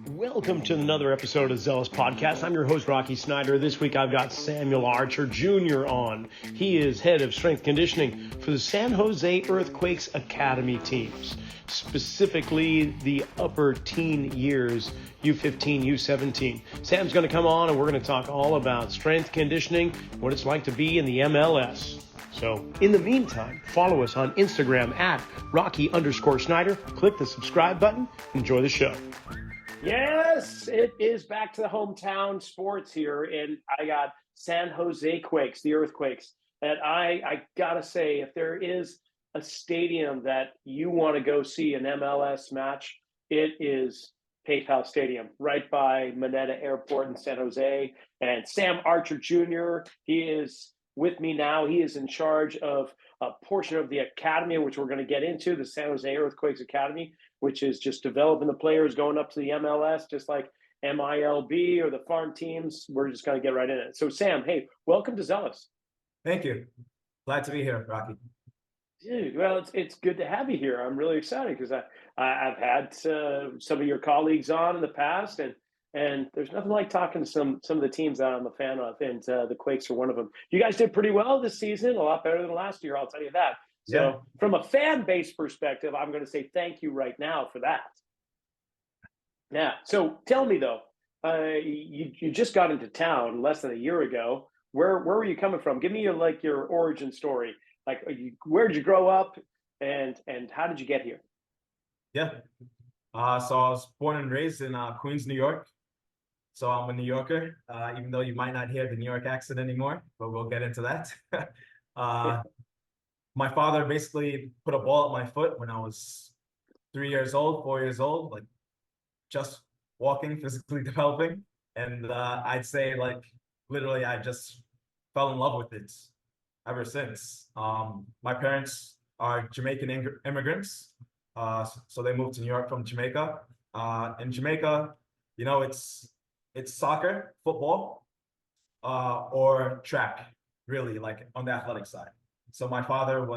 Welcome to another episode of Zelos Podcast. I'm your host, Rocky Snyder. This week I've got Samuel Archer Jr. on. He is head of strength conditioning for the San Jose Earthquakes Academy teams, specifically the upper teen years, U15, U17. Sam's going to come on and we're going to talk all about strength conditioning, what it's like to be in the MLS. So in the meantime, follow us on Instagram at Rocky_Snyder. Click the subscribe button. Enjoy the show. Yes, it is back to the hometown sports here, and I got San Jose Quakes, the Earthquakes. And I gotta say, if there is a stadium that you want to go see an MLS match, it is PayPal Stadium, right by Mineta Airport in San Jose. And Sam Archer Jr., he is with me now. He is in charge of a portion of the academy, which we're going to get into, the San Jose Earthquakes Academy, which is just developing the players going up to the MLS, just like MILB or the farm teams. We're just going to get right in it. So, Sam, hey, welcome to Zelos. Thank you. Glad to be here, Rocky. Dude, well, it's good to have you here. I'm really excited because I've had some of your colleagues on in the past, and there's nothing like talking to some of the teams that I'm a fan of, and the Quakes are one of them. You guys did pretty well this season, a lot better than last year, I'll tell you that. So Yeah. from a fan base perspective, I'm going to say thank you right now for that. Yeah. So tell me though, you just got into town less than a year ago. Where were you coming from? Give me your origin story. Like, where did you grow up, and how did you get here? Yeah. So I was born and raised in Queens, New York. So I'm a New Yorker, even though you might not hear the New York accent anymore, but we'll get into that. My father basically put a ball at my foot when I was 3 years old, 4 years old, like just walking, physically developing. And I'd say literally I just fell in love with it ever since. My parents are Jamaican immigrants. So they moved to New York from Jamaica. In Jamaica, it's soccer, football, or track, really, like on the athletic side. So my father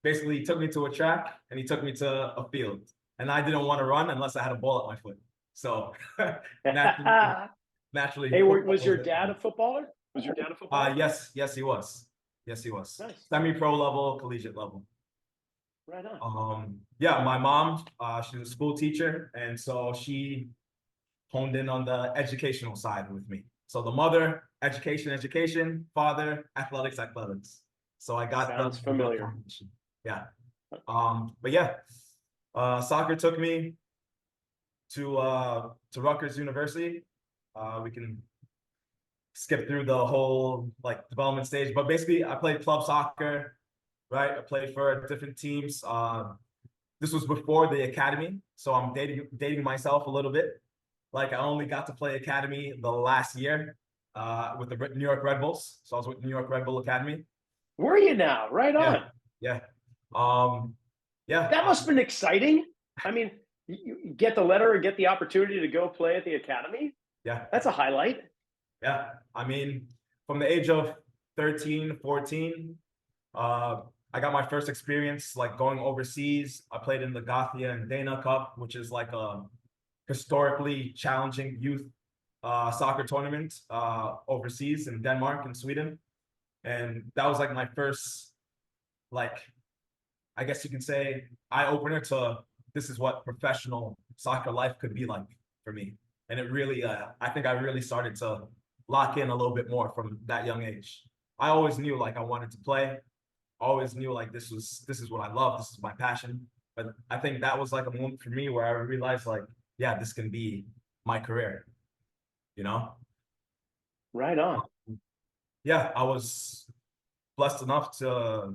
he took me to a track and he took me to a field. And I didn't want to run unless I had a ball at my foot. So naturally. Hey, was your dad a footballer? Was your dad a footballer? Yes, he was. Yes, he was. Nice. Semi-pro level, collegiate level. Right on. Yeah, my mom, she's a school teacher, and so she honed in on the educational side with me. So the mother, education, father, athletics. So I got Sounds familiar. Yeah. But yeah, soccer took me to Rutgers University. We can skip through the whole development stage, but basically I played club soccer, right? I played for different teams. This was before the academy, so I'm dating myself a little bit. I only got to play academy the last year with the New York Red Bulls. So I was with New York Red Bull Academy. Were you now? Right on. Yeah. That must have been exciting. I mean, you get the letter and get the opportunity to go play at the academy. Yeah. That's a highlight. Yeah. I mean, from the age of 13, 14, I got my first experience going overseas. I played in the Gothia and Dana Cup, which is a historically challenging youth soccer tournament overseas in Denmark and Sweden. And that was my first, I guess you can say, eye-opener to this is what professional soccer life could be like for me. And it really, I think I really started to lock in a little bit more from that young age. I always knew I wanted to play. Always knew this is what I love. This is my passion. But I think that was a moment for me where I realized yeah, this can be my career, Right on. Yeah, I was blessed enough to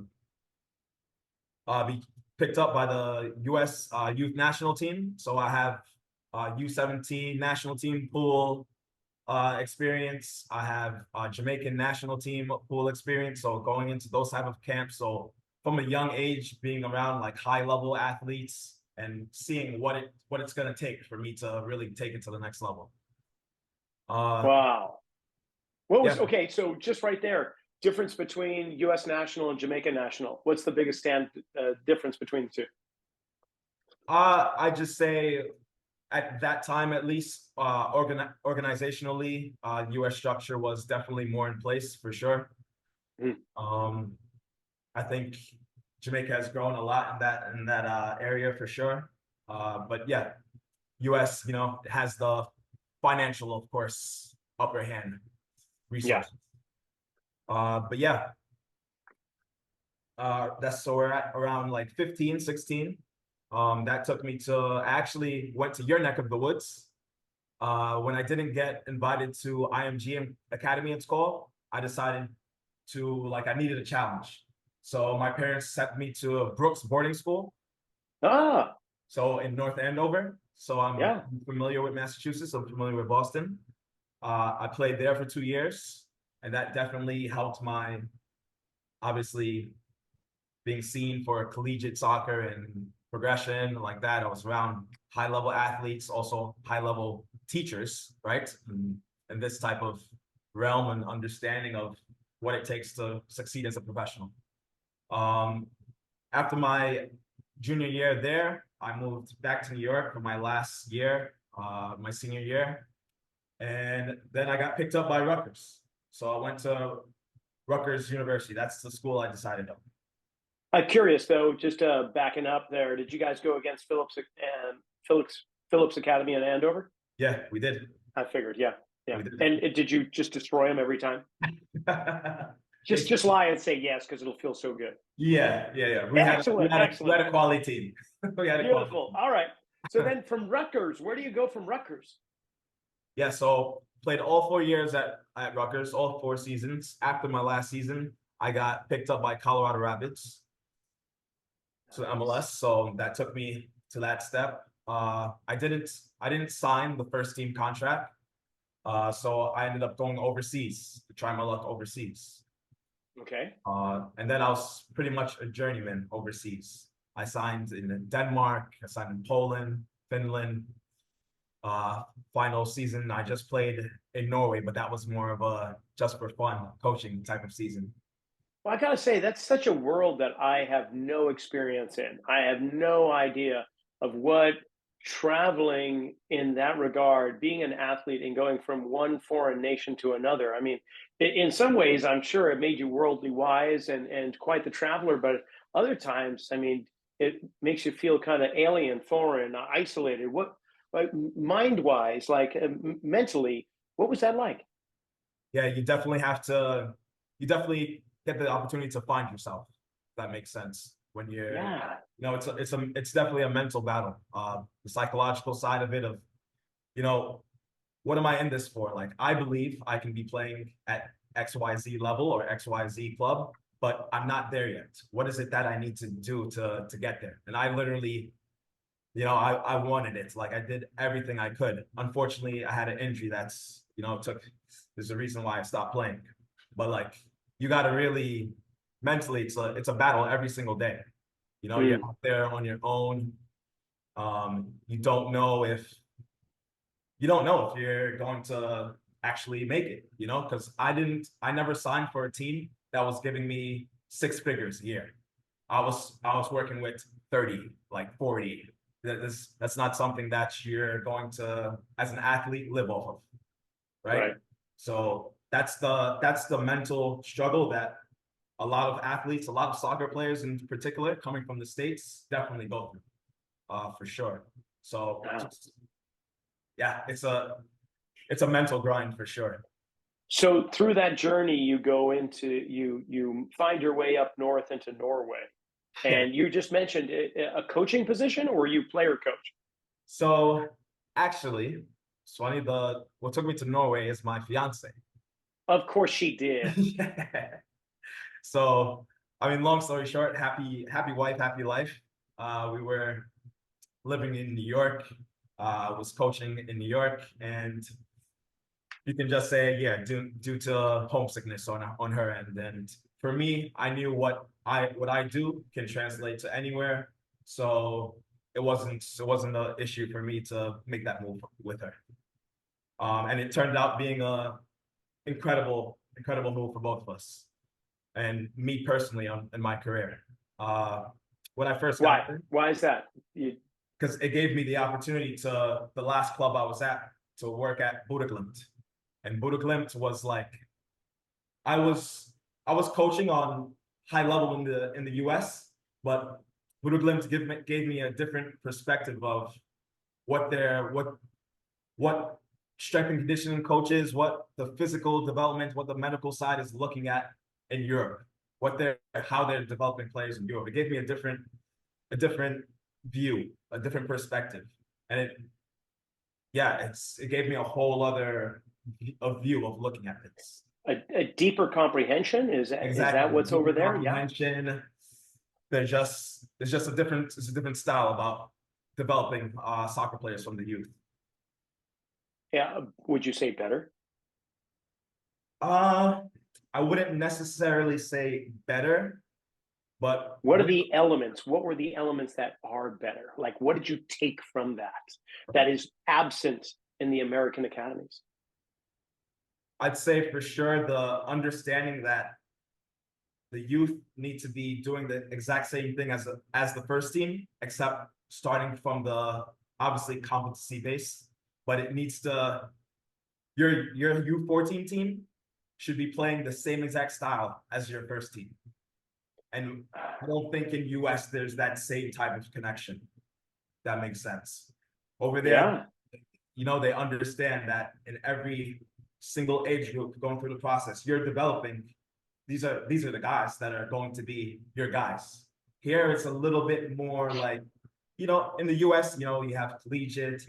be picked up by the U.S. Youth National Team. So I have U17 national team pool experience. I have Jamaican national team pool experience. So going into those type of camps. So from a young age, being around high level athletes and seeing what it's going to take for me to really take it to the next level. Wow. Okay? So just right there, difference between U.S. national and Jamaican national. What's the biggest difference between the two? I just say at that time, at least, organizationally, U.S. structure was definitely more in place for sure. Mm. I think Jamaica has grown a lot in that area for sure. But yeah, U.S. has the financial, of course, upper hand Yeah. resources. But yeah, that's so we're at around like 15, 16. That took me to I actually went to your neck of the woods. When I didn't get invited to IMG Academy, it's called, I decided to I needed a challenge. So my parents sent me to Brooks boarding school. Ah, So in North Andover. So I'm yeah. familiar with Massachusetts. I'm familiar with Boston. I played there for 2 years, and that definitely helped my obviously being seen for collegiate soccer and progression like that. I was around high level athletes, also high level teachers, right? And this type of realm and understanding of what it takes to succeed as a professional. After my junior year there, I moved back to New York for my last year, my senior year. And then I got picked up by Rutgers. So I went to Rutgers University. That's the school I decided on. I'm curious though, just backing up there. Did you guys go against Phillips Academy in Andover? Yeah, we did. I figured, yeah, yeah. We did. And did you just destroy them every time? Just lie and say yes because it'll feel so good. Yeah. Excellent. We had a quality team. We had a Beautiful. All right. So then from Rutgers, where do you go from Rutgers? Yeah, so played all 4 years at Rutgers, all 4 seasons. After my last season, I got picked up by Colorado Rapids to MLS. So that took me to that step. I didn't sign the first team contract. So I ended up going overseas to try my luck overseas. Okay. And then I was pretty much a journeyman overseas. I signed in Denmark, I signed in Poland, Finland. Final season, I just played in Norway, but that was more of a just for fun coaching type of season. Well, I gotta say, that's such a world that I have no experience in. I have no idea of what traveling in that regard, being an athlete and going from one foreign nation to another. I mean, in some ways, I'm sure it made you worldly wise and quite the traveler, but other times, I mean, it makes you feel kind of alien, foreign, isolated. What, like mind wise, mentally, what was that like? Yeah, you definitely get the opportunity to find yourself. If that makes sense. When you're, Yeah. it's definitely a mental battle. The psychological side of it of, you know, what am I in this for? Like, I believe I can be playing at XYZ level or XYZ club, but I'm not there yet. What is it that I need to do to get there? And I literally, I wanted it. Like I did everything I could. Unfortunately, I had an injury that's, there's a reason why I stopped playing. But like, you got to really mentally, it's a battle every single day. You're out there on your own. You don't know if you're going to actually make it, because I never signed for a team that was giving me 6 figures a year. I was working with 30, like 40. That's not something that you're going to, as an athlete, live off of, right? Right. So that's the mental struggle that a lot of athletes, a lot of soccer players in particular, coming from the States, definitely go through, for sure. So yeah, it's a mental grind for sure. So through that journey, you go into you find your way up north into Norway, Yeah. and you just mentioned a coaching position, or were you player coach? So actually, it's funny. What took me to Norway is my fiance. Of course, she did. Yeah. So I mean, long story short, happy wife, happy life. We were living in New York. Was coaching in New York, and you can just say, yeah, due to homesickness on her end. And for me, I knew what I do can translate to anywhere. So it wasn't an issue for me to make that move with her. And it turned out being a incredible move for both of us and me personally in my career. When I first got there, Why is that? You because it gave me the opportunity to the last club I was at to work at Budaglimt. And Budaglimt was like I was coaching on high level in the US, but Budaglimt gave me a different perspective of what strength and conditioning coaches, what the physical development, what the medical side is looking at in Europe, how they're developing players in Europe. It gave me a different view, a different perspective, and it gave me a whole other view of looking at this. A deeper comprehension Exactly. Is that what's over there? Comprehension. Yeah. There's just a different style about developing soccer players from the youth. Yeah. Would you say better? I wouldn't necessarily say better, but what are the elements? What were the elements that are better? Like, what did you take from that is absent in the American academies? I'd say for sure the understanding that the youth need to be doing the exact same thing as the first team, except starting from the obviously competency base. But it needs to your U14 team should be playing the same exact style as your first team. And I don't think in US there's that same type of connection. That makes sense. Over there, they understand that in every single age group going through the process, you're developing. These are the guys that are going to be your guys. Here, it's a little bit more like, in the US, you have collegiate,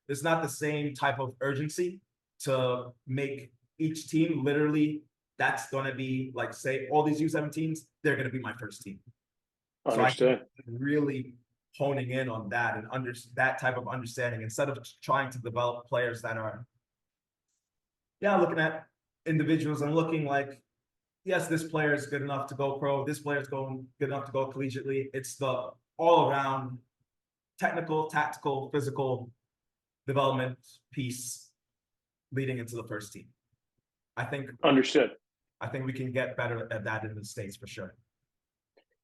there's not the same type of urgency to make each team literally, that's going to be like, say, all these U17s, they're going to be my first team. Understood. So I really honing in on that and that type of understanding instead of trying to develop players that are, looking at individuals and looking like, yes, this player is good enough to go pro. This player is good enough to go collegiately. It's the all-around technical, tactical, physical development piece leading into the first team. I think understood. I think we can get better at that in the States for sure.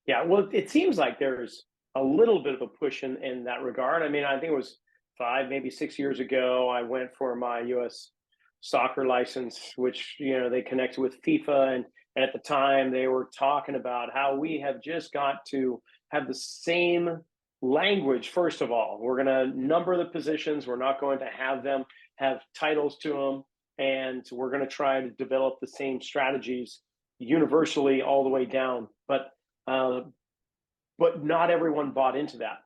Yeah, well, it seems like there's a little bit of a push in that regard. I mean, I think it was 5, maybe 6 years ago, I went for my US soccer license, which, they connected with FIFA. And at the time they were talking about how we have just got to have the same language. First of all, we're going to number the positions. We're not going to have them have titles to them. And we're going to try to develop the same strategies universally all the way down. But not everyone bought into that.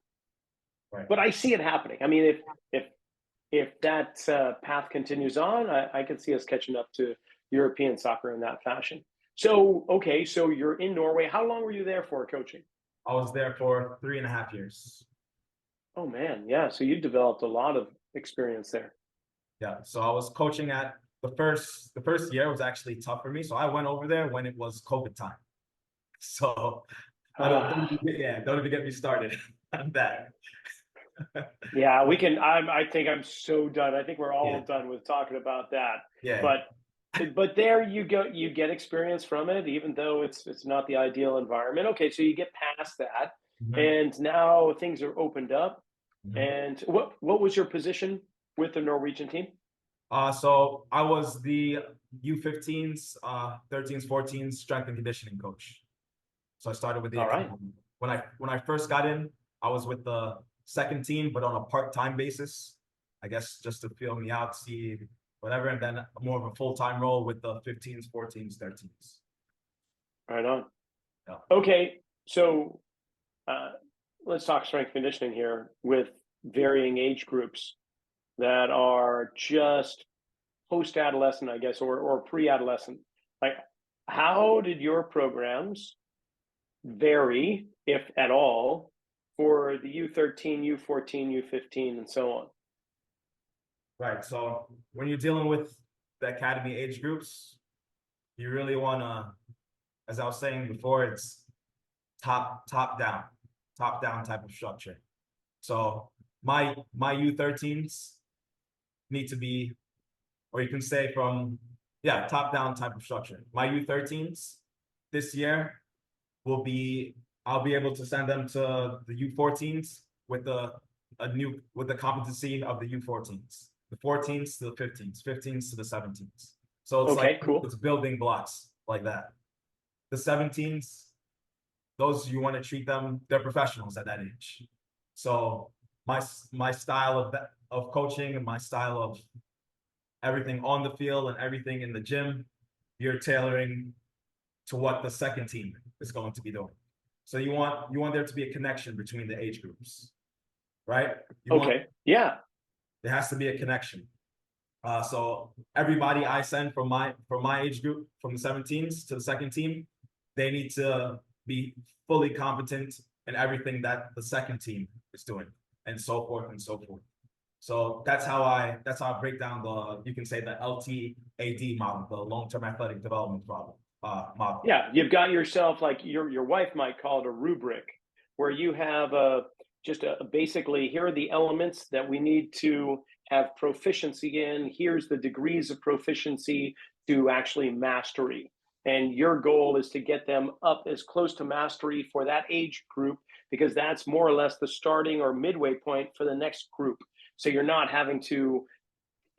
Right. But I see it happening. I mean, if that path continues on, I could see us catching up to European soccer in that fashion. So, okay, so you're in Norway. How long were you there for coaching? I was there for 3.5 years. Oh man, yeah. So you developed a lot of experience there. Yeah. So I was coaching at the first year was actually tough for me. So I went over there when it was COVID time. So don't even get me started on that. Yeah, we can. I think I'm so done. I think we're all done with talking about that. Yeah. But there you go. You get experience from it, even though it's not the ideal environment. Okay, so you get past that, and now things are opened up. And what was your position with the Norwegian team? So I was the U15s, 13s, 14s strength and conditioning coach. So I started with the when I first got in, I was with the second team, but on a part-time basis, I guess just to feel me out, see whatever, and then more of a full-time role with the 15s, 14s, 13s. Right on. Yeah. Okay, so let's talk strength conditioning here with varying age groups that are just post-adolescent, I guess, or pre-adolescent. Like, how did your programs vary, if at all, for the U13, U14, U15, and so on? Right. So when you're dealing with the academy age groups, you really want to, as I was saying before, it's top down type of structure. So my U13s need to be, or you can say from top down type of structure. My U13s this year I'll be able to send them to the U14s with the with the competency of the U14s, the 14s to the 15s, 15s to the 17s. So it's Okay, like cool. it's building blocks like that. The 17s, those you want to treat them, they're professionals at that age. So my style of coaching and my style of everything on the field and everything in the gym, you're tailoring to what the second team is going to be doing. So you want there to be a connection between the age groups, right? Yeah. There has to be a connection. So everybody I send from my age group, from the 17s to the second team, they need to be fully competent in everything that the second team is doing, and so forth and so forth. So that's how I break down you can say the LTAD model, the long-term athletic development model. Yeah, you've got yourself, like your wife might call it a rubric, where you have basically, here are the elements that we need to have proficiency in. Here's the degrees of proficiency to actually mastery. And your goal is to get them up as close to mastery for that age group, because that's more or less the starting or midway point for the next group. So you're not having to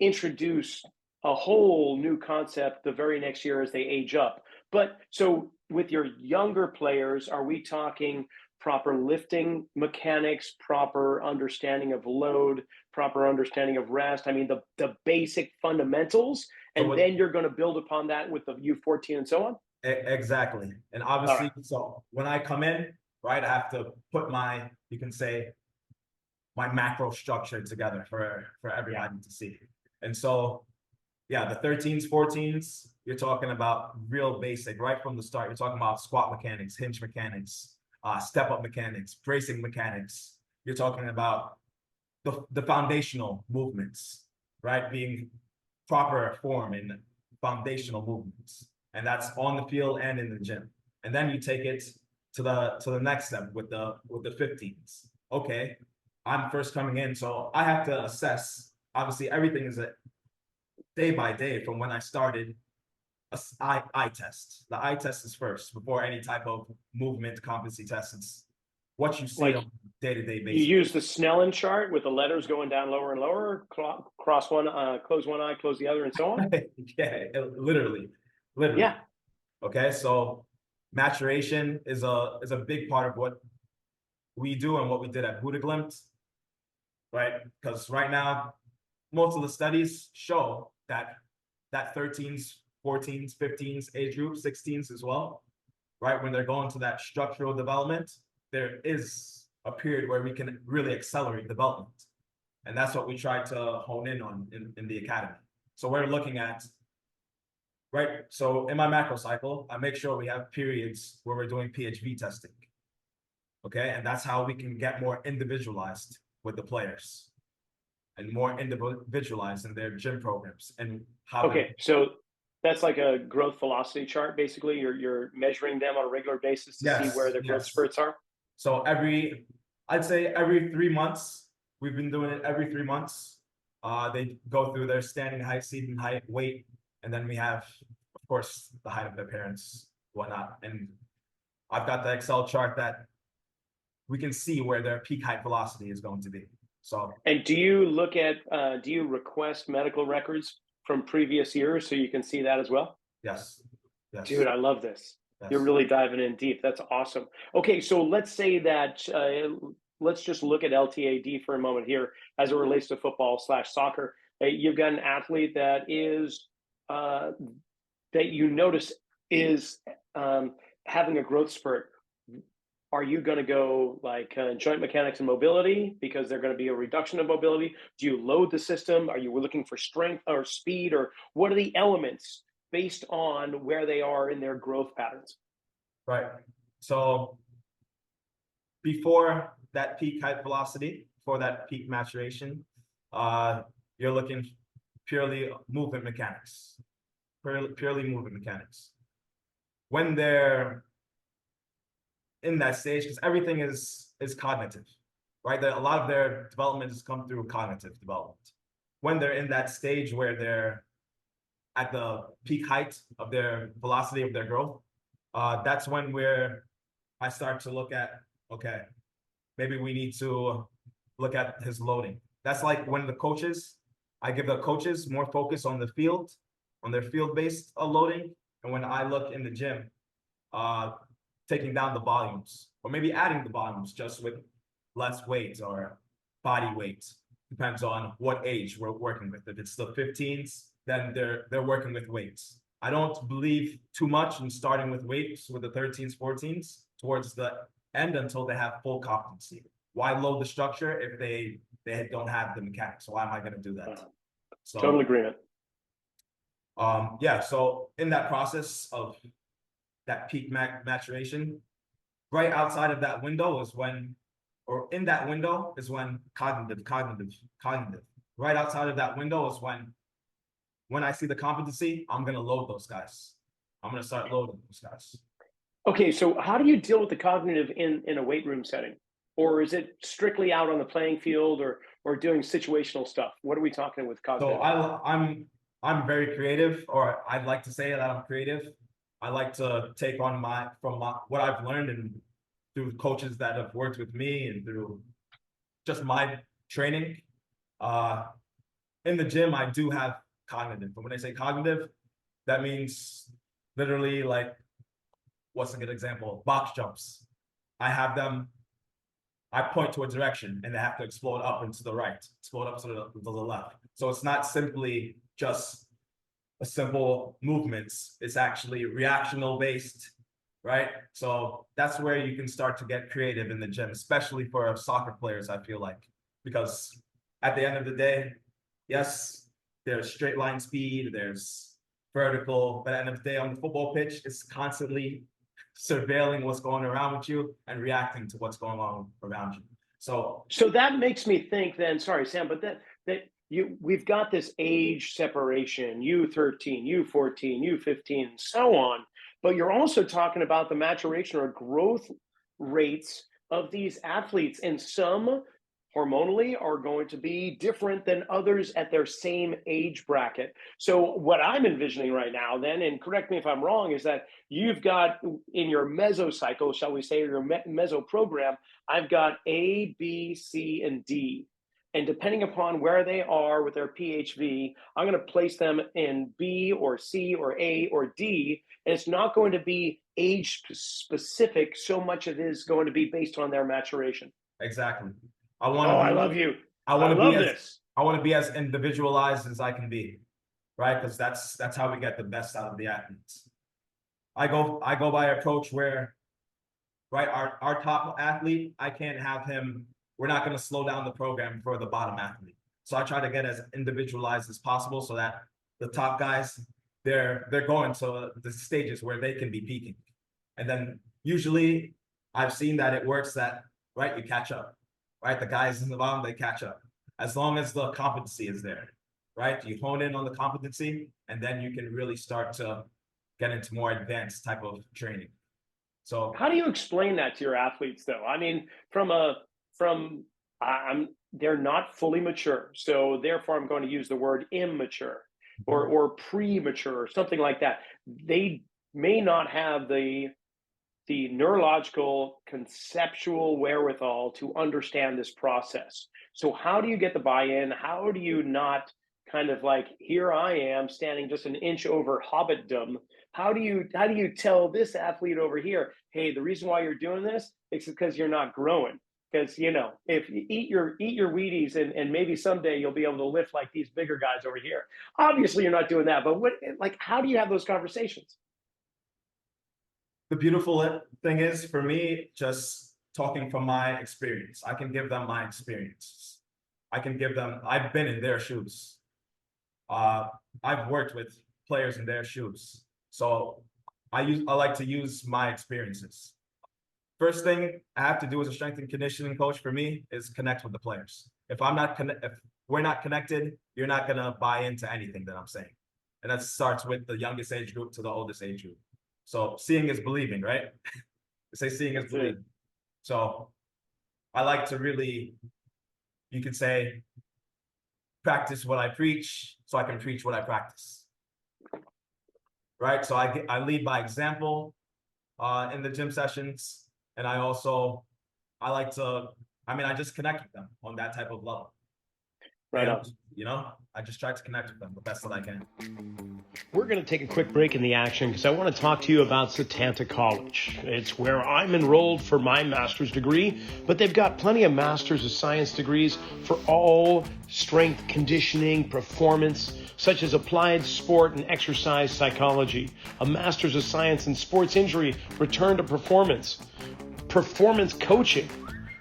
introduce a whole new concept the very next year as they age up. But so with your younger players, are we talking proper lifting mechanics, proper understanding of load, proper understanding of rest? I mean, the basic fundamentals, and then you're going to build upon that with the U14 and so on? Exactly. And obviously, so when I come in, right, I have to put you can say, my macro structure together for everybody to see. And so, yeah, the 13s, 14s, you're talking about real basic, right from the start. You're talking about squat mechanics, hinge mechanics, step-up mechanics, bracing mechanics. You're talking about the foundational movements, right? Being proper form in foundational movements. And that's on the field and in the gym. And then you take it to the next step with the 15s. Okay, I'm first coming in, so I have to assess. Obviously, everything is a day by day from when I started. Eye test. The eye test is first before any type of movement competency test. It's what you see Like, on a day-to-day you basis. use the Snellen chart with the letters going down lower and lower, cross one, close one eye, close the other, and so on? Yeah, literally. Yeah. Okay, so maturation is a big part of what we do and what we did at Buddha Glimpse, right? Because right now, most of the studies show that 13s, 14s, 15s age group, 16s as well, right? When they're going to that structural development, there is a period where we can really accelerate development. And that's what we try to hone in on in the academy. So we're looking at, right? So in my macro cycle, I make sure we have periods where we're doing PHV testing. Okay, and that's how we can get more individualized with the players and more individualized in their gym programs and how. Okay, so that's like a growth velocity chart. Basically, you're measuring them on a regular basis to see where the growth spurts are. So I'd say every 3 months, we've been doing it every 3 months. They go through their standing height, seating height, weight, and then we have, of course, the height of their parents, whatnot. And I've got the Excel chart that we can see where their peak height velocity is going to be. So, and do you request medical records from previous years so you can see that as well? Yes. Dude, I love this. Yes. You're really diving in deep. That's awesome. Okay, so let's say that let's just look at LTAD for a moment here as it relates to football/soccer. You've got an athlete that is that you notice is having a growth spurt. Are you going to go like joint mechanics and mobility because they're going to be a reduction of mobility? Do you load the system? Are you looking for strength or speed, or what are the elements based on where they are in their growth patterns? Right. So before that peak height velocity, before that peak maturation, you're looking purely movement mechanics, purely movement mechanics. When they're in that stage, because everything is cognitive, right? A lot of their development has come through cognitive development. When they're in that stage where they're at the peak height of their velocity of their growth, that's when I start to look at, okay, maybe we need to look at his loading. That's like when I give the coaches more focus on the field, on their field-based loading. And when I look in the gym, taking down the volumes, or maybe adding the volumes just with less weight or body weight. Depends on what age we're working with. If it's the 15s, then they're working with weights. I don't believe too much in starting with weights with the 13s, 14s towards the end until they have full competency. Why load the structure if they don't have the mechanics? Why am I going to do that? So total agreement. Yeah, so in that process of that peak maturation, right outside of that window is when, or in that window is when cognitive. Right outside of that window is when I see the competency, I'm gonna load those guys. I'm gonna start loading those guys. Okay, so how do you deal with the cognitive in a weight room setting? Or is it strictly out on the playing field or doing situational stuff? What are we talking with cognitive? So I'm very creative, or I'd like to say that I'm creative. I like to take on what I've learned and through coaches that have worked with me and through just my training. In the gym, I do have cognitive. But when I say cognitive, that means literally like, what's a good example? Box jumps. I point to a direction and they have to explode up and to the right, explode up to the left. So it's not simply just a simple movements. It's actually reactional based, right? So that's where you can start to get creative in the gym, especially for soccer players, I feel like, because at the end of the day, yes, there's straight line speed, there's vertical, but at the end of the day on the football pitch, it's constantly surveilling what's going around with you and reacting to what's going on around you. So that makes me think then, sorry, Sam, but we've got this age separation, U13, U14, U15, and so on, but you're also talking about the maturation or growth rates of these athletes, and some hormonally are going to be different than others at their same age bracket. So what I'm envisioning right now then, and correct me if I'm wrong, is that you've got in your mesocycle, shall we say, or your meso program, I've got A, B, C, and D. And depending upon where they are with their PHV, I'm going to place them in B or C or A or D. And it's not going to be age specific so much it is going to be based on their maturation. Exactly. I love you. I love this. I want to be as individualized as I can be, right? Because that's how we get the best out of the athletes. I go by approach where, right, our top athlete, I can't have him. We're not going to slow down the program for the bottom athlete. So I try to get as individualized as possible so that the top guys, they're going to the stages where they can be peaking. And then usually I've seen that it works that, right, you catch up, right? The guys in the bottom, they catch up. As long as the competency is there, right? You hone in on the competency and then you can really start to get into more advanced type of training. So how do you explain that to your athletes though? I mean, they're not fully mature. So therefore I'm going to use the word immature or premature or something like that. They may not have the neurological conceptual wherewithal to understand this process. So how do you get the buy-in? How do you not kind of like, here I am standing just an inch over hobbitdom? How do you tell this athlete over here, hey, the reason why you're doing this is because you're not growing? Because, you know, if you eat your Wheaties and maybe someday you'll be able to lift like these bigger guys over here. Obviously you're not doing that, but how do you have those conversations? The beautiful thing is for me, just talking from my experience, I can give them my experiences. I've been in their shoes. I've worked with players in their shoes. So I like to use my experiences. First thing I have to do as a strength and conditioning coach for me is connect with the players. If we're not connected, you're not gonna buy into anything that I'm saying. And that starts with the youngest age group to the oldest age group. So seeing is believing, right? They say seeing is believing. So I like to really, you could say, practice what I preach so I can preach what I practice. Right? So I lead by example in the gym sessions. And I like to I mean, I just connect with them on that type of level. Right And, on. you know, I just try to connect with them the best that I can. We're going to take a quick break in the action because I want to talk to you about Setanta College. It's where I'm enrolled for my master's degree, but they've got plenty of master's of science degrees for all strength conditioning, performance, such as applied sport and exercise psychology, a master's of science in sports injury, return to performance, performance coaching,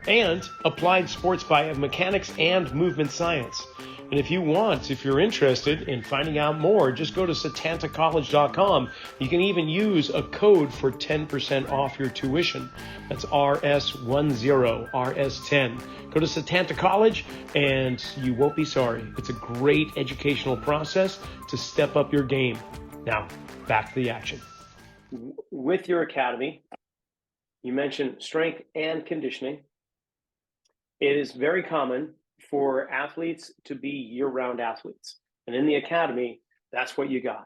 and applied sports biomechanics and movement science. And if you're interested in finding out more, just go to setantacollege.com. You can even use a code for 10% off your tuition. That's RS10, RS10. Go to Setanta College and you won't be sorry. It's a great educational process to step up your game. Now, back to the action. With your academy, you mentioned strength and conditioning. It is very common for athletes to be year-round athletes. And in the academy, that's what you got.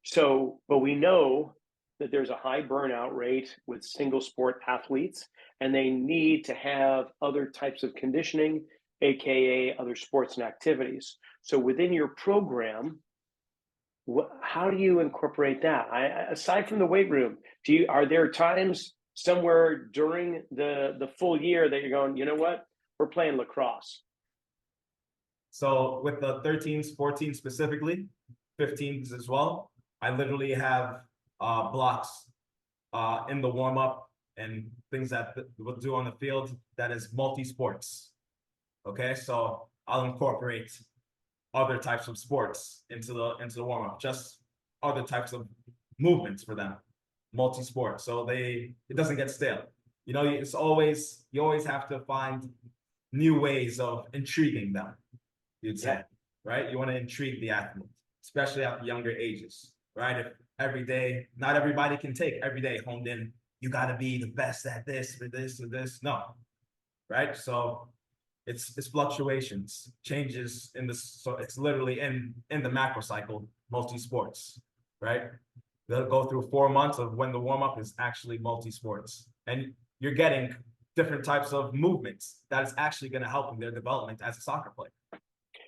So, but we know that there's a high burnout rate with single sport athletes, and they need to have other types of conditioning, AKA other sports and activities. So within your program, how do you incorporate that? Aside from the weight room, are there times somewhere during the full year that you're going, you know what, we're playing lacrosse? So with the 13s, 14s specifically, 15s as well, I literally have blocks in the warm-up and things that we'll do on the field that is multi-sports. Okay, so I'll incorporate other types of sports into the warm-up, just other types of movements for them, multi-sport, so it doesn't get stale. You know, you always have to find new ways of intriguing them, you'd say, right? You want to intrigue the athlete, especially at the younger ages, right? If every day, not everybody can take every day honed in, you got to be the best at this, or this, or this. No, right? So it's fluctuations, changes in this. So it's literally in the macro cycle, multi-sports, right? They'll go through 4 months of when the warm-up is actually multi-sports. And you're getting different types of movements that is actually going to help in their development as a soccer player.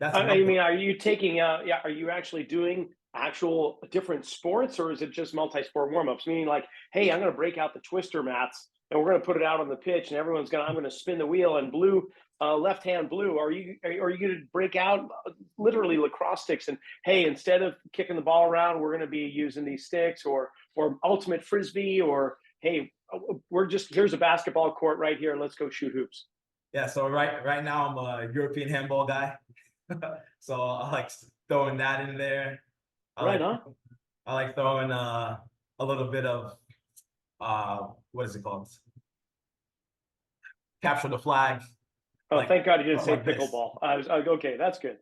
I mean, are you taking are you actually doing actual different sports, or is it just multi-sport warm-ups? Meaning like, hey, I'm going to break out the twister mats and we're going to put it out on the pitch and I'm going to spin the wheel and left hand blue. Are you going to break out literally lacrosse sticks and, hey, instead of kicking the ball around, we're going to be using these sticks, or ultimate frisbee, or hey, here's a basketball court right here, let's go shoot hoops? Yeah, so right now I'm a European handball guy. So I like throwing that in there. I like throwing a little bit of what is it called? Capture the flag. Oh, like, thank God you didn't say like pickleball. I was okay, that's good.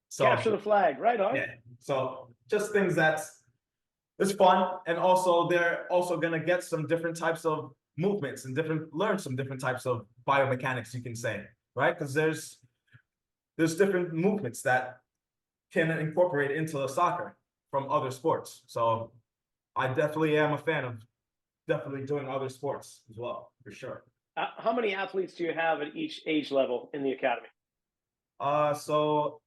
So, capture the flag, right on. Yeah. So just things it's fun, and also they're also gonna get some different types of movements and learn some different types of biomechanics, you can say, right? Because there's different movements that can incorporate into the soccer from other sports. So I definitely am a fan of definitely doing other sports as well, for sure. How many athletes do you have at each age level in the academy? So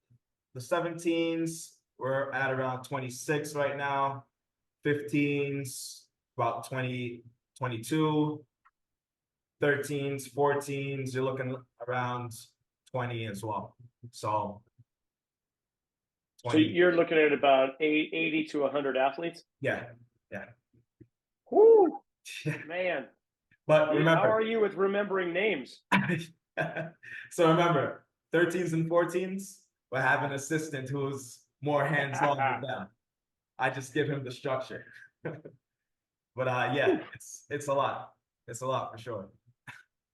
the 17s, we're at around 26 right now. 15s, about 20, 22. 13s, 14s, you're looking around 20 as well. So 20. So you're looking at about 80 to 100 athletes? Yeah. Woo! Man. But remember, how are you with remembering names? So remember, 13s and 14s, we have an assistant who's more hands-on with them. I just give him the structure. But yeah, it's a lot. It's a lot for sure.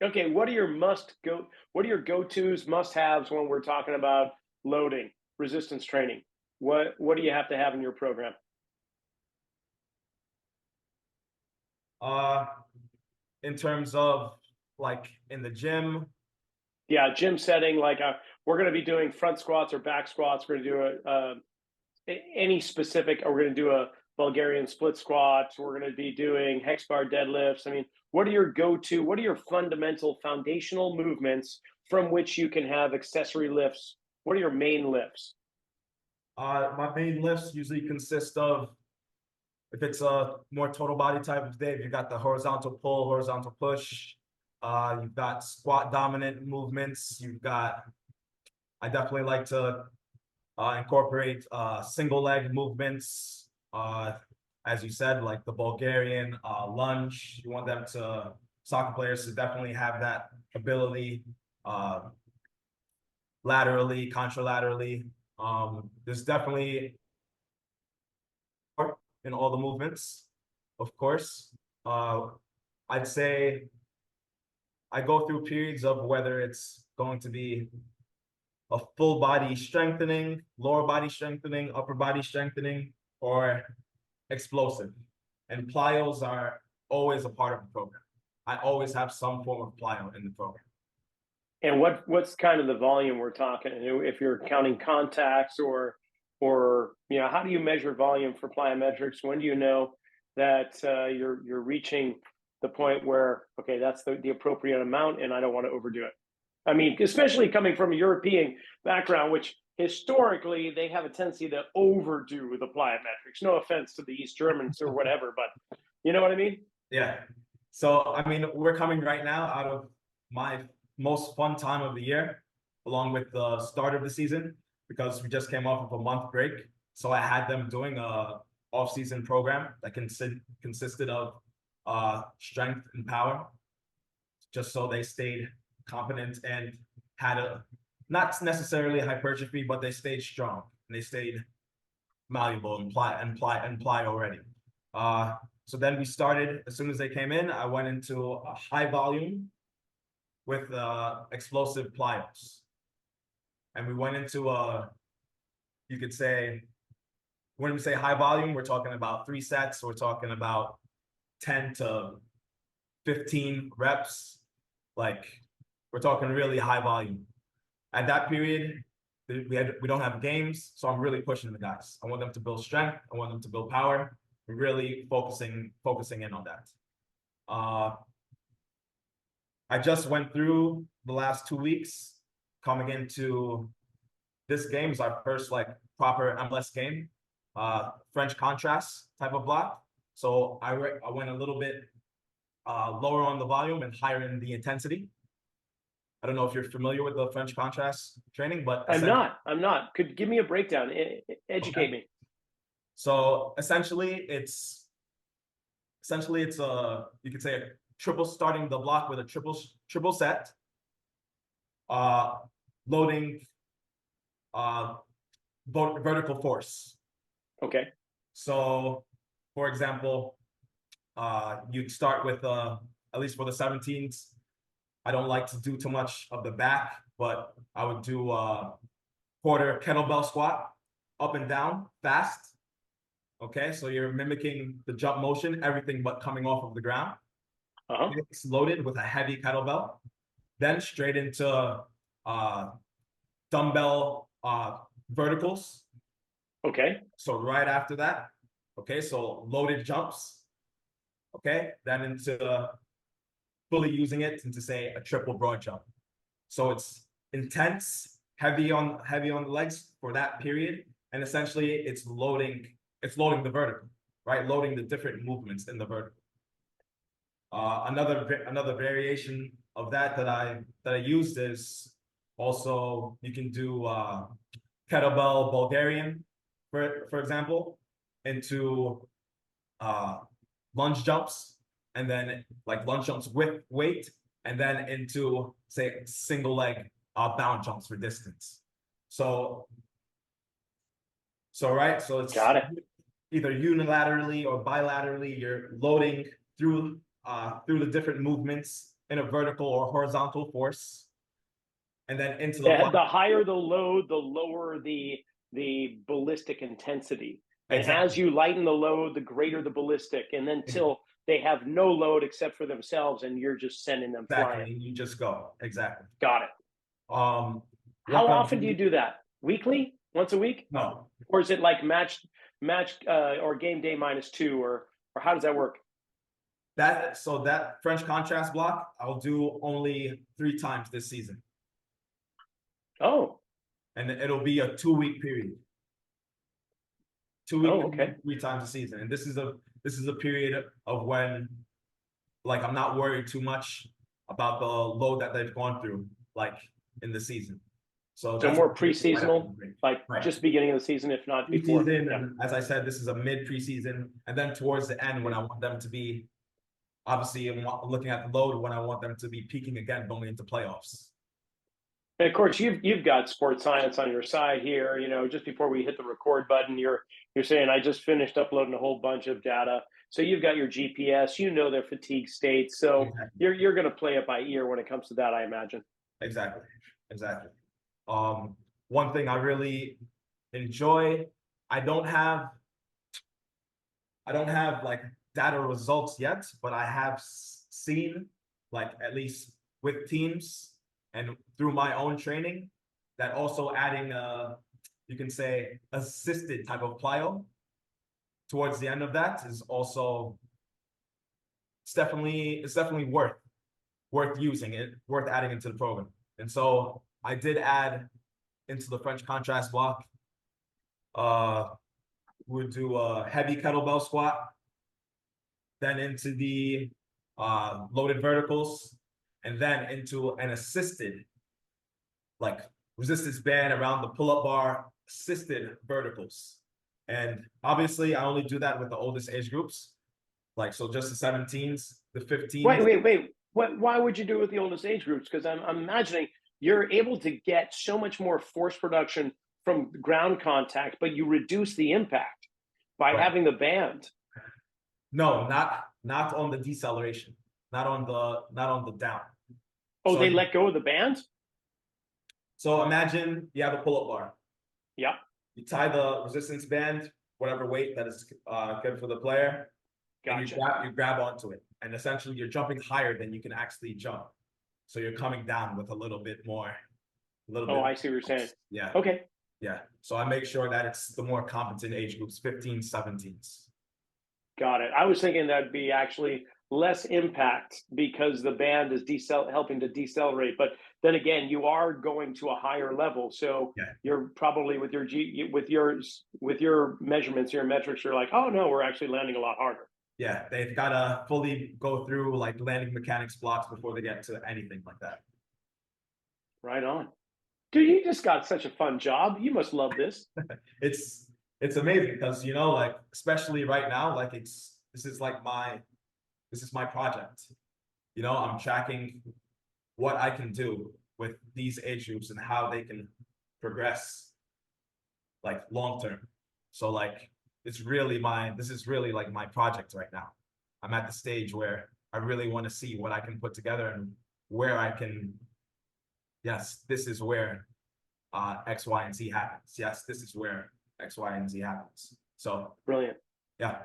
Okay, what are your go-tos, must-haves when we're talking about loading, resistance training? What do you have to have in your program? In terms of like in the gym. Yeah, gym setting, like we're going to be doing front squats or back squats. We're going to do any specific, or we're going to do Bulgarian split squats. We're going to be doing hex bar deadlifts. I mean, what are your go-to, what are your fundamental foundational movements from which you can have accessory lifts? What are your main lifts? My main lifts usually consist of, if it's a more total body type of day, you got the horizontal pull, horizontal push. You've got squat dominant movements. I definitely like to incorporate single leg movements. As you said, like the Bulgarian lunge. You want soccer players to definitely have that ability laterally, contralaterally. There's definitely in all the movements, of course. I'd say I go through periods of whether it's going to be a full body strengthening, lower body strengthening, upper body strengthening, or explosive. And plyos are always a part of the program. I always have some form of plyo in the program. And what's kind of the volume we're talking? If you're counting contacts or how do you measure volume for plyometrics? When do you know that you're reaching the point where, okay, that's the appropriate amount and I don't want to overdo it? I mean, especially coming from a European background, which historically they have a tendency to overdo the plyometrics. No offense to the East Germans or whatever, but you know what I mean? Yeah. So, I mean, we're coming right now out of my most fun time of the year, along with the start of the season, because we just came off of a month break. So I had them doing a off-season program that consisted of strength and power, just so they stayed competent and had not necessarily hypertrophy, but they stayed strong and they stayed malleable and plyo already. So then we started, as soon as they came in, I went into a high volume with explosive plyos. And we went into you could say, when we say high volume, we're talking about 3 sets. We're talking about 10 to 15 reps. Like, we're talking really high volume. At that period, we don't have games, so I'm really pushing the guys. I want them to build strength. I want them to build power. We're really focusing in on that. I just went through the last 2 weeks coming into this game is our first like proper MLS game, French contrast type of block. So I went a little bit lower on the volume and higher in the intensity. I don't know if you're familiar with the French contrast training, but I'm not. Could give me a breakdown? Educate me. So essentially it's you could say a triple, starting the block with a triple set, loading vertical force. Okay. So, for example, you'd start with at least for the 17s. I don't like to do too much of the back, but I would do quarter kettlebell squat, up and down, fast. Okay, so you're mimicking the jump motion, everything but coming off of the ground. It's loaded with a heavy kettlebell. Then straight into dumbbell verticals. Okay. So right after that, okay, so loaded jumps. Okay, then into fully using it into, say, a triple broad jump. So it's intense, heavy on the legs for that period, and essentially it's loading the vertical, right? Loading the different movements in the vertical. Another variation of that I used is also, you can do kettlebell Bulgarian, for example, into lunge jumps, and then like lunge jumps with weight, and then into, say, single leg bound jumps for distance. So it's got it. Either unilaterally or bilaterally, you're loading through the different movements in a vertical or horizontal force, and then into the higher the load, the lower the ballistic intensity. And exactly. As you lighten the load, the greater the ballistic, and then till they have no load except for themselves, and you're just sending them flying. You just go. Exactly. Got it. How often do you do that? Weekly? Once a week? No. Or is it like matched match or game day -2, or how does that work? So that French contrast block, I'll do only 3 times this season. Oh, And it'll be a 2-week period. 2 weeks, okay. 3 times a season. And this is a period of when, like, I'm not worried too much about the load that they've gone through, like, in the season. So that's more pre-seasonal, like right. just beginning of the season, if not before. Preseason, Yeah. and as I said, this is a mid preseason, and then towards the end when I want them to be, obviously, I'm looking at the load when I want them to be peaking again going into playoffs. And of course, you've got sports science on your side here. Just before we hit the record button, you're saying I just finished uploading a whole bunch of data. So you've got your GPS, their fatigue states. So Exactly. you're going to play it by ear when it comes to that, I imagine. Exactly. One thing I really enjoy, I don't have like data results yet, but I have seen, like, at least with teams and through my own training, that also adding you can say assisted type of plyo towards the end of that is also, it's definitely worth using it, worth adding into the program. And so I did add into the French contrast block. We'll do a heavy kettlebell squat, then into the loaded verticals, and then into an assisted, like, resistance band around the pull-up bar, assisted verticals. And obviously I only do that with the oldest age groups, like, so just the 17s, the 15s. Wait. Why would you do it with the oldest age groups? Because I'm imagining you're able to get so much more force production from ground contact, but you reduce the impact by having the band. No, not on the deceleration, not on the down. Oh, so they let go of the band? So imagine you have a pull-up bar. Yeah. You tie the resistance band, whatever weight that is good for the player, Gotcha. and you grab onto it, and essentially you're jumping higher than you can actually jump. So you're coming down with a little bit more. I see what you're saying. Yeah. Okay. Yeah. So I make sure that it's the more competent age groups, 15s, 17s. Got it. I was thinking that'd be actually less impact because the band is helping to decelerate. But then again, you are going to a higher level, so you're probably with your measurements, your metrics, you're like, oh no, we're actually landing a lot harder. Yeah, they've got to fully go through, like, landing mechanics blocks before they get to anything like that. Right on. Dude, you just got such a fun job. You must love this. It's amazing because, like, especially right now, like, this is my project. I'm tracking what I can do with these age groups and how they can progress, like, long term. So, like, this is really like my project right now. I'm at the stage where I really want to see what I can put together and where I can, yes, this is where X, Y, and Z happens. Yes, this is where X, Y, and Z happens. So brilliant. Yeah.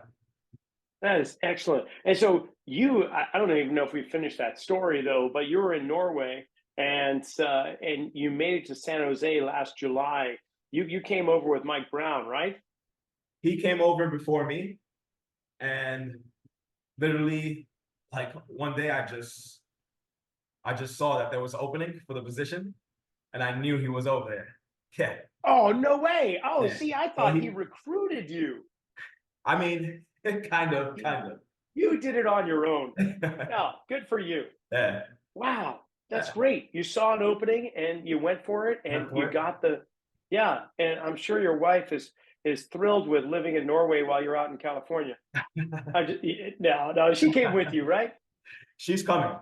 That is excellent. And so I don't even know if we finished that story though, but you were in Norway and you made it to San Jose last July. You came over with Mike Brown, right? He came over before me, and literally, like, one day I just saw that there was an opening for the position, and I knew he was over there. Yeah. Oh, no way. Oh, Yeah. See, I thought he recruited you. I mean, kind of. You did it on your own. No, good for you. Yeah. Wow, that's great. You saw an opening and you went for it, and you got and I'm sure your wife is thrilled with living in Norway while you're out in California. No, she came with you, right? She's coming.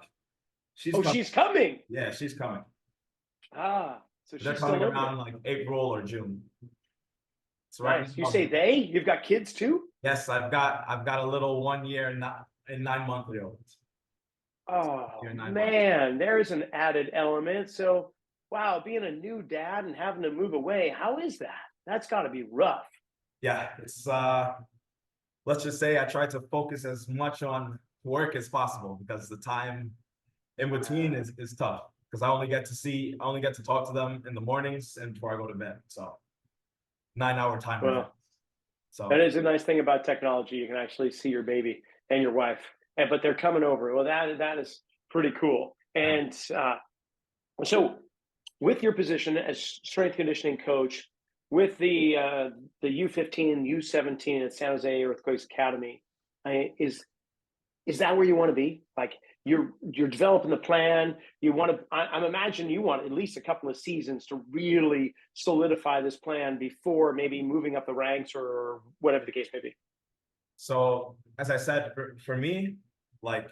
She's coming. Yeah, she's coming. So they're she's coming still around like April or June. So nice. You say they? You've got kids too? Yes, I've got a little 1 year and 9-month-old. Oh man, there's an added element. So wow, being a new dad and having to move away, how is that? That's got to be rough. Yeah, it's let's just say I try to focus as much on work as possible because the time in between is tough because I only get to talk to them in the mornings and before I go to bed. So 9-hour time. Well, So That is a nice thing about technology. You can actually see your baby and your wife, but they're coming over. Well, that is pretty cool. And so, with your position as strength conditioning coach, with the U15, U17 at San Jose Earthquakes Academy, is that where you want to be? Like you're developing the plan. You want to. I'm imagining you want at least a couple of seasons to really solidify this plan before maybe moving up the ranks or whatever the case may be. So as I said, for me, like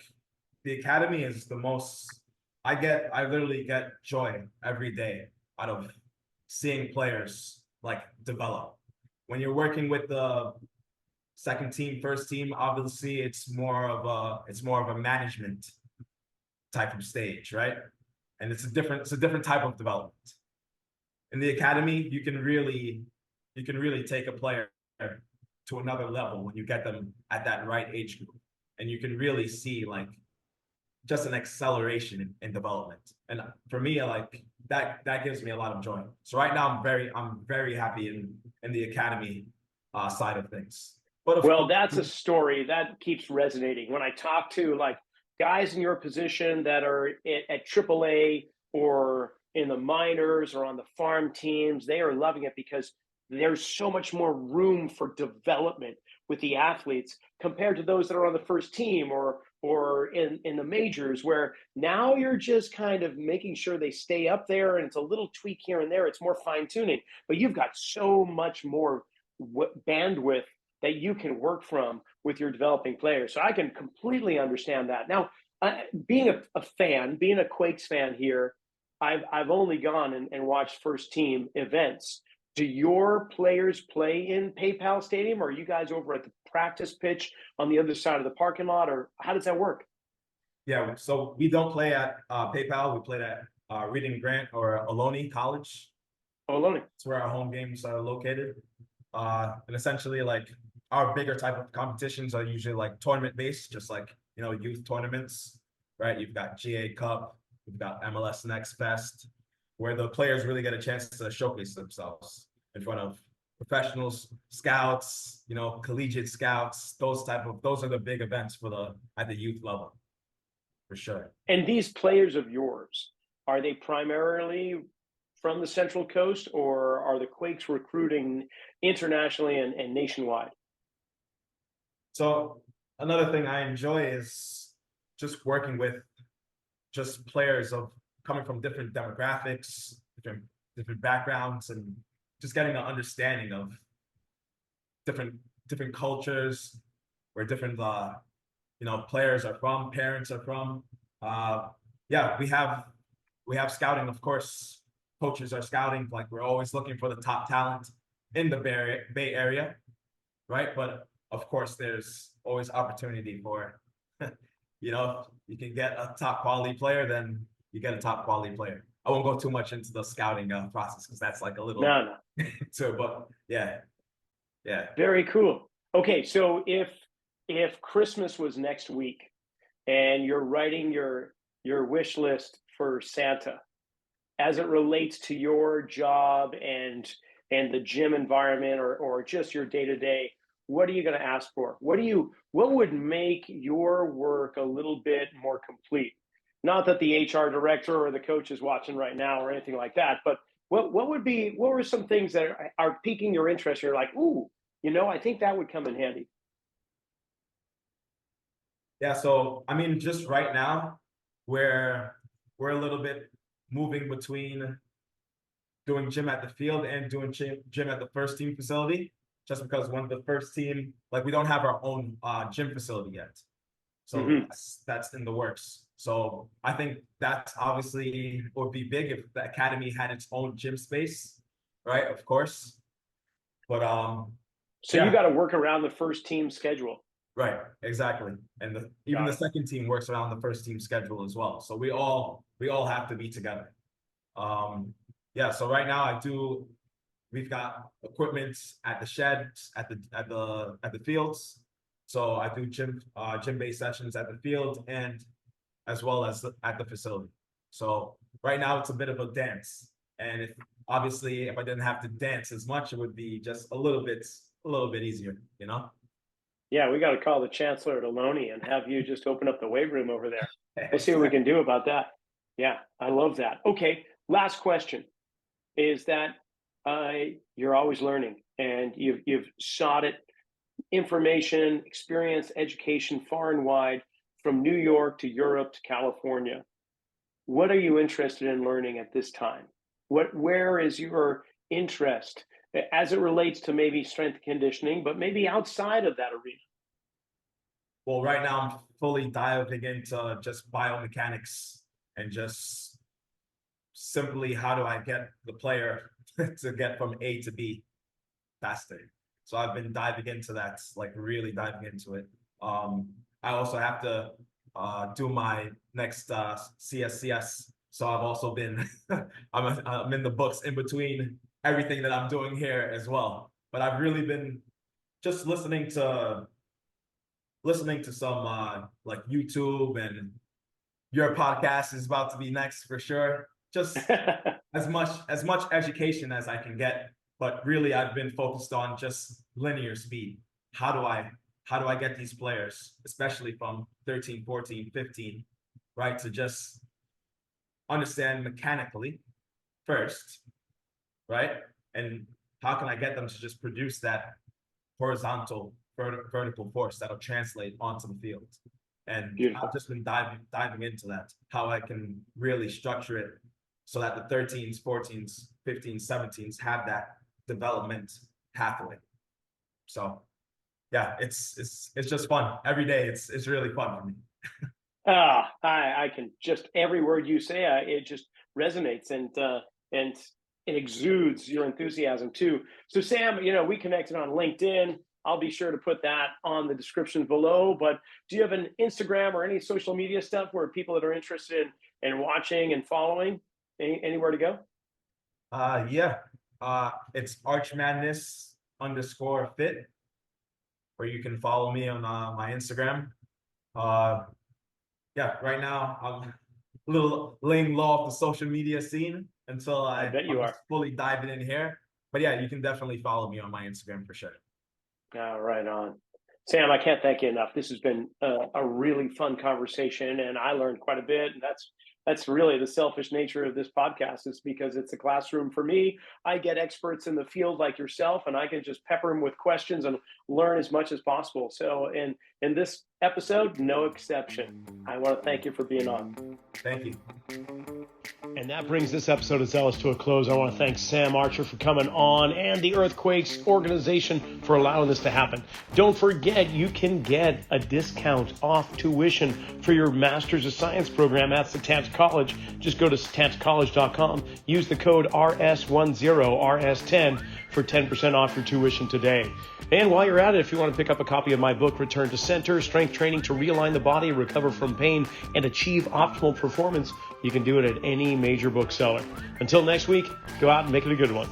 the academy is the most. I literally get joy every day out of seeing players like develop. When you're working with the second team, first team, obviously it's more of a management type of stage, right? And it's a different type of development. In the academy, you can really take a player to another level when you get them at that right age group, and you can really see like just an acceleration in development. And for me, like that gives me a lot of joy. So right now, I'm very happy in the academy side of things. But well, that's a story that keeps resonating when I talk to like guys in your position that are at AAA or in the minors or on the farm teams. They are loving it because there's so much more room for development with the athletes compared to those that are on the first team or in the majors, where now you're just kind of making sure they stay up there and it's a little tweak here and there. It's more fine tuning, but you've got so much more bandwidth that you can work from with your developing players. So I can completely understand that. Now, being a fan, being a Quakes fan here, I've only gone and watched first team events. Do your players play in PayPal Stadium, or are you guys over at the practice pitch on the other side of the parking lot, or how does that work? Yeah, so we don't play at PayPal. We played at Reading Grant or Ohlone College. Ohlone. It's where our home games are located. And essentially, like our bigger type of competitions are usually like tournament based, just like youth tournaments, right? You've got GA Cup, you've got MLS Next Fest, where the players really get a chance to showcase themselves in front of professionals, scouts, collegiate scouts. Those are the big events at the youth level, for sure. And these players of yours, are they primarily from the Central Coast, or are the Quakes recruiting internationally and nationwide? So another thing I enjoy is just working with just players coming from different demographics, different backgrounds, and just getting an understanding of different cultures, where different players are from, parents are from. Yeah, we have scouting, of course. Coaches are scouting, like we're always looking for the top talent in the Bay Area, right? But of course, there's always opportunity for, you can get a top quality player, then you get a top quality player. I won't go too much into the scouting process because that's like a little. No. So, but yeah. Very cool. Okay, so if Christmas was next week, and you're writing your wish list for Santa, as it relates to your job and the gym environment or just your day-to-day, what are you going to ask for? What would make your work a little bit more complete? Not that the HR director or the coach is watching right now or anything like that, but what were some things that are piquing your interest? You're like, ooh, I think that would come in handy. Yeah, so I mean, just right now, we're a little bit moving between doing gym at the field and doing gym at the first team facility, just because when the first team, like we don't have our own gym facility yet. So that's in the works. So I think that obviously would be big if the academy had its own gym space, right? Of course. But so you got to work around the first team schedule. Right, exactly. And even the second team works around the first team schedule as well. So we all have to be together. Yeah, so right now we've got equipment at the sheds, at the fields. So I do gym-based sessions at the field and as well as at the facility. So right now it's a bit of a dance. And if I didn't have to dance as much, it would be just a little bit a little bit easier, you know? Yeah, we got to call the chancellor to Loney and have you just open up the weight room over there. We'll see what we can do about that. Yeah, I love that. Okay, last question is that you're always learning, and you've sought it, information, experience, education far and wide, from New York to Europe to California. What are you interested in learning at this time? Where is your interest as it relates to maybe strength conditioning, but maybe outside of that arena? Well, right now I'm fully diving into just biomechanics and just simply how do I get the player to get from A to B faster. So I've been diving into that, like really diving into it. I also have to do my next CSCS. So I've also been, I'm in the books in between everything that I'm doing here as well. But I've really been just listening to some like YouTube, and your podcast is about to be next for sure. Just as much education as I can get, but really I've been focused on just linear speed. How do I get these players, especially from 13, 14, 15, right, to just understand mechanically first, right? And how can I get them to just produce that horizontal vertical force that'll translate onto the field? And Beautiful. I've just been diving into that, how I can really structure it so that the 13s, 14s, 15s, 17s have that development pathway. So yeah, it's just fun. Every day it's really fun for me. I can just, every word you say, it just resonates, and it exudes your enthusiasm too. So Sam, we connected on LinkedIn. I'll be sure to put that on the description below. But do you have an Instagram or any social media stuff where people that are interested in watching and following, anywhere to go? Yeah. It's archmadness_fit, where you can follow me on my Instagram. Yeah, right now I'm a little laying low off the social media scene until I bet you are fully diving in here. But yeah, you can definitely follow me on my Instagram for sure. Right on. Sam, I can't thank you enough. This has been a really fun conversation, and I learned quite a bit. And that's really the selfish nature of this podcast, is because it's a classroom for me. I get experts in the field like yourself, and I can just pepper them with questions and learn as much as possible. So in this episode, no exception. I want to thank you for being on. Thank you. And that brings this episode of Zelos to a close. I want to thank Sam Archer for coming on, and the Earthquakes organization for allowing this to happen. Don't forget, you can get a discount off tuition for your Masters of Science program at Satan's College. Just go to satanscollege.com. Use the code RS10, RS10 for 10% off your tuition today. And while you're at it, if you want to pick up a copy of my book, Return to Center, Strength Training to Realign the Body, Recover from Pain, and Achieve Optimal Performance, you can do it at any major bookseller. Until next week, go out and make it a good one.